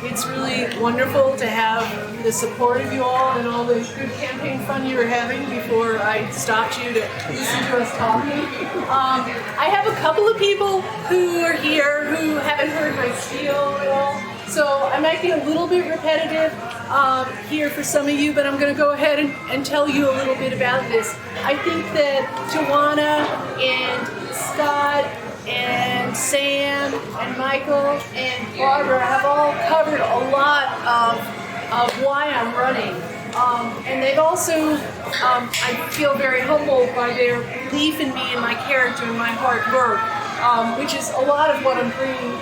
It's really wonderful to have the support of you all and all the good campaign fun you were having before I stopped you to listen to us talking. I have a couple of people who are here who haven't heard my spiel at all, so I might be a little bit repetitive here for some of you, but I'm going to go ahead and tell you a little bit about this. I think that Joanna and Scott and Sam and Michael and Barbara have all covered a lot of why I'm running. And they've also, I feel very humbled by their belief in me and my character and my hard work, which is a lot of what I'm bringing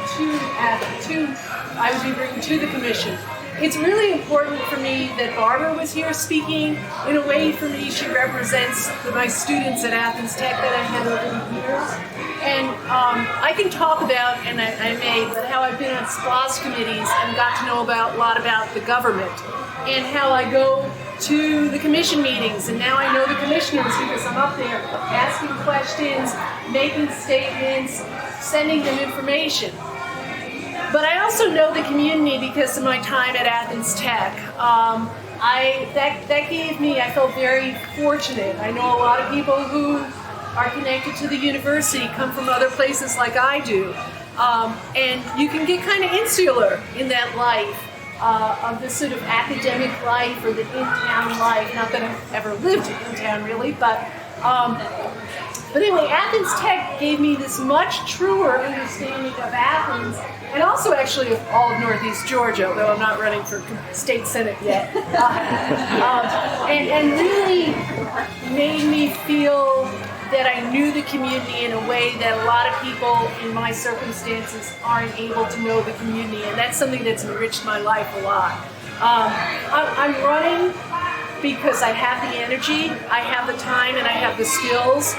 I would be bringing to the commission. It's really important for me that Barbara was here speaking. In a way, for me, she represents my students at Athens Tech that I had over the years. And I can talk about, and I may, but how I've been on SPLOS committees and got to know a lot about the government, and how I go to the commission meetings, and now I know the commissioners because I'm up there asking questions, making statements, sending them information. But I also know the community because of my time at Athens Tech. That gave me, I felt very fortunate. I know a lot of people who are connected to the university come from other places like I do. And you can get kind of insular in that life of this sort of academic life or the in-town life. Not that I've ever lived in town really, but anyway, Athens Tech gave me this much truer understanding of Athens, and also actually of all of Northeast Georgia, though I'm not running for state senate yet, and really made me feel that I knew the community in a way that a lot of people in my circumstances aren't able to know the community, and that's something that's enriched my life a lot. I'm running because I have the energy, I have the time, and I have the skills.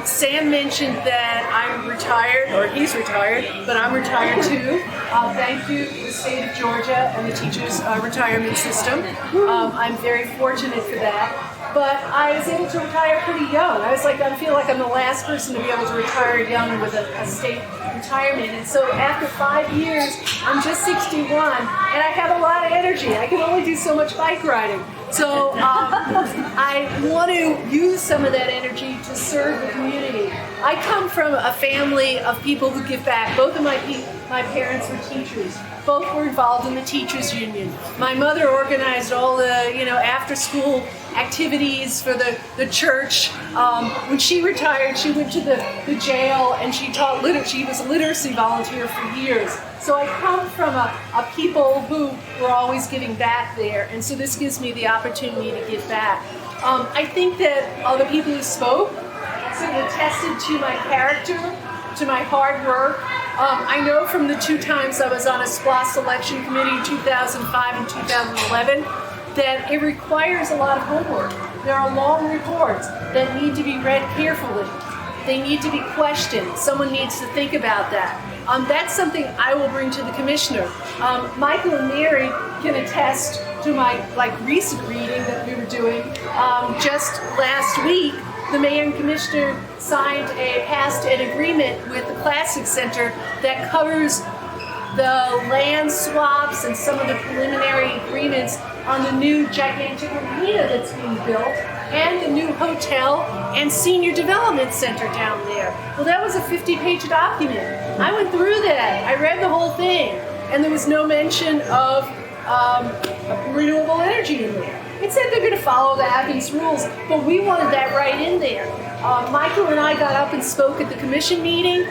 Sam mentioned that I'm retired, or he's retired, but I'm retired too. Thank you to the state of Georgia and the teachers' retirement system. I'm very fortunate for that. But I was able to retire pretty young. I feel like I'm the last person to be able to retire young with a state retirement. And so after 5 years, I'm just 61, and I have a lot of energy. I can only do so much bike riding. So I want to use some of that energy to serve the community. I come from a family of people who give back. Both of my parents were teachers. Both were involved in the teachers union. My mother organized all the after school activities for the church. When she retired, she went to the jail and she taught she was a literacy volunteer for years. So I come from a people who were always giving back there, and so this gives me the opportunity to give back. I think that all the people who spoke sort of attested to my character, to my hard work. I know from the 2 times I was on a SPLOS selection committee in 2005 and 2011 that it requires a lot of homework. There are long reports that need to be read carefully. They need to be questioned. Someone needs to think about that. That's something I will bring to the commissioner. Michael and Mary can attest to my recent reading that we were doing. Just last week, the mayor and commissioner passed an agreement with the Classic Center that covers the land swaps and some of the preliminary agreements on the new gigantic arena that's being built, and the new hotel and senior development center down there. Well, that was a 50-page document. I went through that. I read the whole thing, and there was no mention of renewable energy in there. It said they're going to follow the Athens rules, but we wanted that right in there. Michael and I got up and spoke at the commission meeting.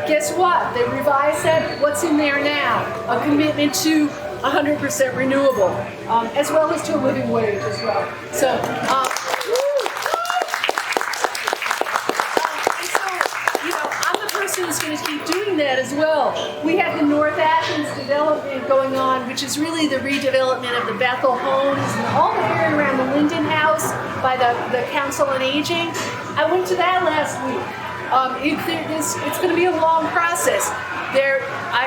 Guess what? They revised that. What's in there now? A commitment to 100% renewable, as well as to a living wage as well. So, I'm the person who's going to keep doing that as well. We have the North Athens development going on, which is really the redevelopment of the Bethel homes and all the area around the Linden House by the Council on Aging. I went to that last week. It's going to be a long process.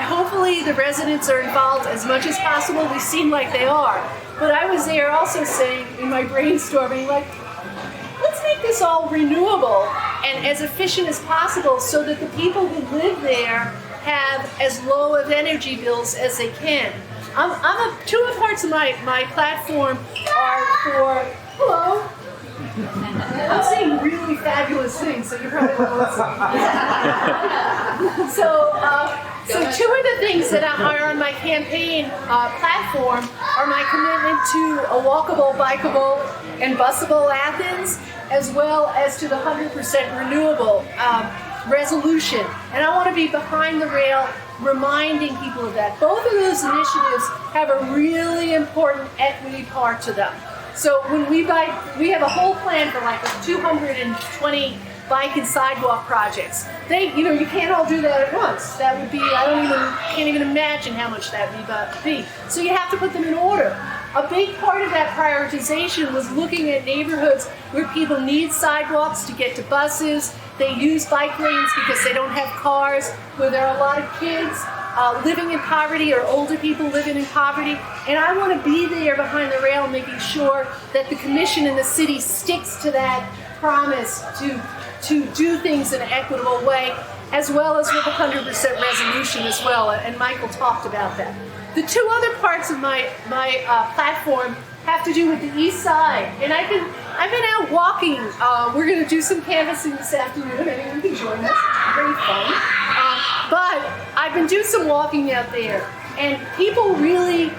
Hopefully the residents are involved as much as possible. They seem like they are. But I was there also saying in my brainstorming, let's make this all renewable and as efficient as possible so that the people who live there have as low of energy bills as they can. two of the parts of my platform are for, hello. I'm saying really fabulous things, so you're probably going to listen. So two of the things that are on my campaign platform are my commitment to a walkable, bikeable, and busable Athens, as well as to the 100% renewable resolution. And I want to be behind the rail reminding people of that. Both of those initiatives have a really important equity part to them. So when we have a whole plan for like 220 bike and sidewalk projects. You can't all do that at once. That would be, can't even imagine how much that would be. So you have to put them in order. A big part of that prioritization was looking at neighborhoods where people need sidewalks to get to buses. They use bike lanes because they don't have cars, where there are a lot of kids living in poverty or older people living in poverty. And I want to be there behind the rail making sure that the commission in the city sticks to that promise to do things in an equitable way, as well as with 100% resolution as well. And Michael talked about that. The two other parts of my platform have to do with the east side. And I've been out walking. We're going to do some canvassing this afternoon. Anyone can join us. It's pretty fun. But I've been doing some walking out there. And people really,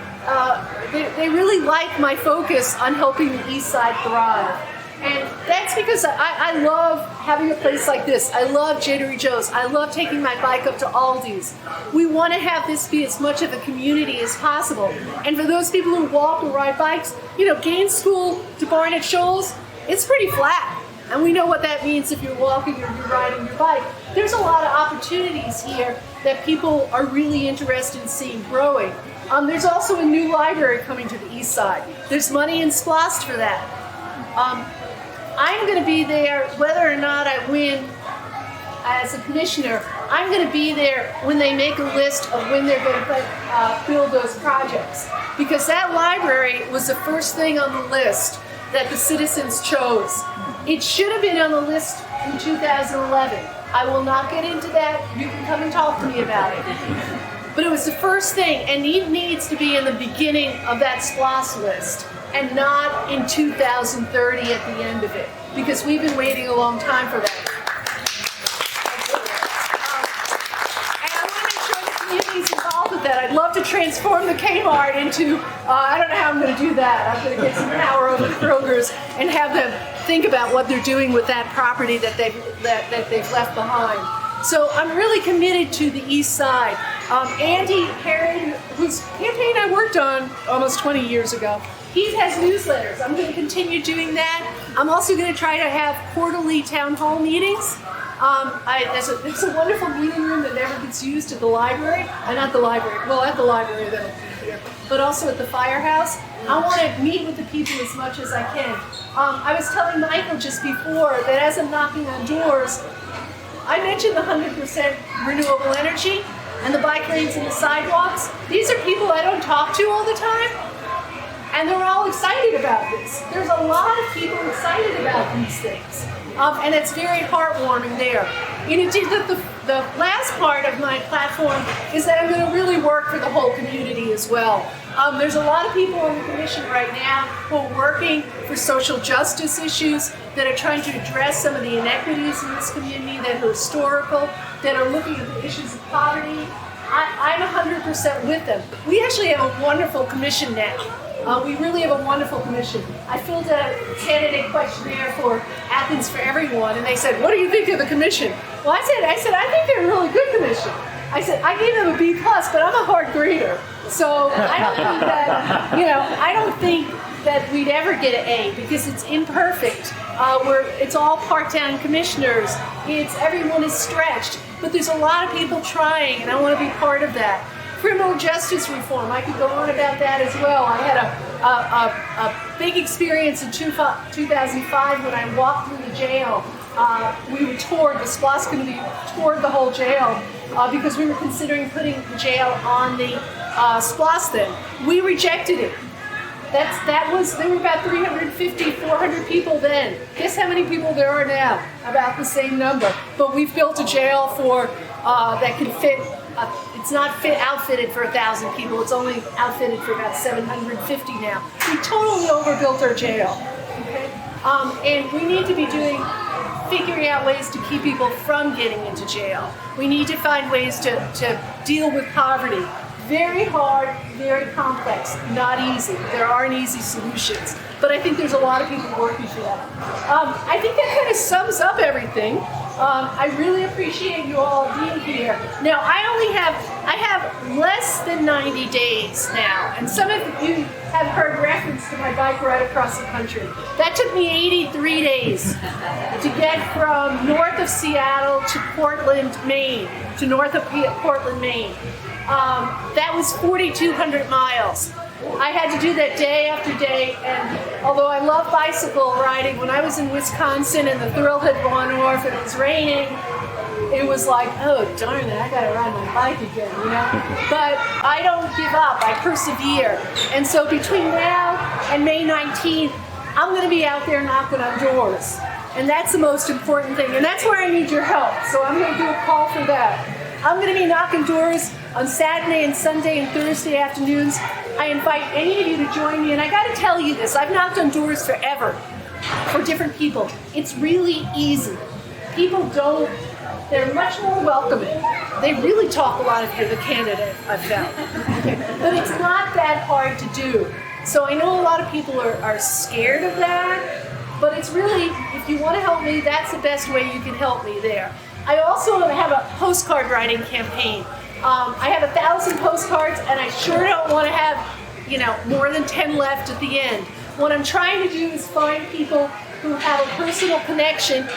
they really like my focus on helping the east side thrive. And that's because I love having a place like this. I love Jittery Joe's. I love taking my bike up to Aldi's. We want to have this be as much of a community as possible. And for those people who walk or ride bikes, Gaines School to Barnett Shoals, it's pretty flat. And we know what that means if you're walking or you're riding your bike. There's a lot of opportunities here that people are really interested in seeing growing. There's also a new library coming to the east side. There's money in SPLOST for that. I'm going to be there whether or not I win as a commissioner. I'm going to be there when they make a list of when they're going to build those projects. Because that library was the first thing on the list that the citizens chose. It should have been on the list in 2011. I will not get into that. You can come and talk to me about it. But it was the first thing, and it needs to be in the beginning of that SPLOST list, and not in 2030 at the end of it, because we've been waiting a long time for that. And I want to make sure the community's involved with that. I'd love to transform the Kmart into, I don't know how I'm going to do that. I'm going to get some power over the Krogers and have them think about what they're doing with that property that they've left behind. So I'm really committed to the east side. Andy Herron, whose campaign I worked on almost 20 years ago, he has newsletters. I'm going to continue doing that. I'm also going to try to have quarterly town hall meetings. It's a wonderful meeting room that never gets used at the library. Not the library. Well, at the library that'll be here, but also at the firehouse. I want to meet with the people as much as I can. I was telling Michael just before that as I'm knocking on doors, I mentioned the 100% renewable energy and the bike lanes and the sidewalks. These are people I don't talk to all the time. And they're all excited about this. There's a lot of people excited about these things. And it's very heartwarming there. In addition, the last part of my platform is that I'm going to really work for the whole community as well. There's a lot of people on the commission right now who are working for social justice issues, that are trying to address some of the inequities in this community that are historical, that are looking at the issues of poverty. I'm 100% with them. We actually have a wonderful commission now. We really have a wonderful commission. I filled a candidate questionnaire for Athens for Everyone, and they said, "What do you think of the commission?" Well, I said, I think they're a really good commission. I said, I gave them a B+, but I'm a hard grader. So I don't think that we'd ever get an A because it's imperfect. It's all part-time commissioners. Everyone is stretched, but there's a lot of people trying, and I want to be part of that. Criminal justice reform, I could go on about that as well. I had a big experience in 2005 when I walked through the jail. We were toured, the SPLOST committee toured the whole jail because we were considering putting the jail on the SPLOST then. We rejected it. There were about 350, 400 people then. Guess how many people there are now? About the same number. But we've built a jail that can fit It's not outfitted for 1,000 people. It's only outfitted for about 750 now. We totally overbuilt our jail. Okay? And we need to be figuring out ways to keep people from getting into jail. We need to find ways to deal with poverty. Very hard, very complex, not easy. There aren't easy solutions, but I think there's a lot of people working for that. I think that kind of sums up everything. I really appreciate you all being here. Now, I have less than 90 days now, and some of you have heard reference to my bike ride across the country. That took me 83 days to get from north of Seattle to Portland, Maine, to north of Portland, Maine. That was 4,200 miles. I had to do that day after day, and although I love bicycle riding, when I was in Wisconsin and the thrill had worn off and it was raining, it was like, oh darn it, I gotta ride my bike again, you know? But I don't give up, I persevere. And so between now and May 19th, I'm gonna be out there knocking on doors. And that's the most important thing, and that's where I need your help. So I'm gonna do a call for that. I'm going to be knocking doors on Saturday and Sunday and Thursday afternoons. I invite any of you to join me, and I got to tell you this, I've knocked on doors forever for different people. It's really easy. People they're much more welcoming. They really talk a lot if you're the candidate, I've found. But it's not that hard to do. So I know a lot of people are scared of that, but it's really, if you want to help me, that's the best way you can help me there. I also have a postcard writing campaign. I have 1,000 postcards, and I sure don't want to have, more than 10 left at the end. What I'm trying to do is find people who have a personal connection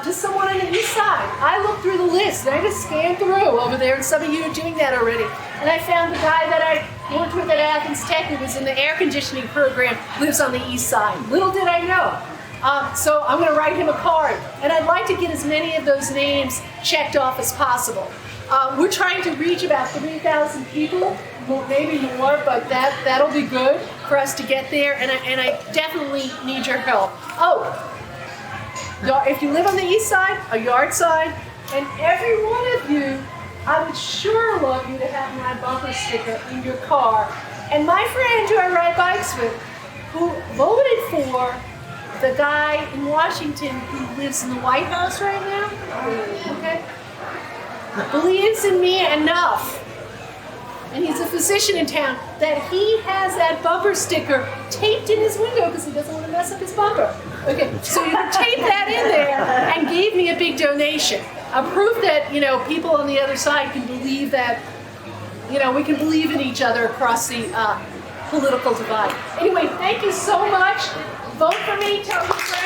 to someone on the east side. I looked through the list, and I just scanned through over there, and some of you are doing that already. And I found the guy that I worked with at Athens-Tech who was in the air conditioning program, lives on the east side. Little did I know. So I'm going to write him a card, and I'd like to get as many of those names checked off as possible. We're trying to reach about 3,000 people, maybe more, but that'll be good for us to get there, and I definitely need your help. Oh, if you live on the east side, a yard sign, and every one of you, I would sure love you to have my bumper sticker in your car. And my friend who I ride bikes with, who voted for the guy in Washington who lives in the White House right now, okay, believes in me enough, and he's a physician in town, that he has that bumper sticker taped in his window because he doesn't want to mess up his bumper. Okay, so you can tape that in there and gave me a big donation. A proof that, people on the other side can believe that, we can believe in each other across the political divide. Anyway, thank you so much. Vote for me. Tell your friends.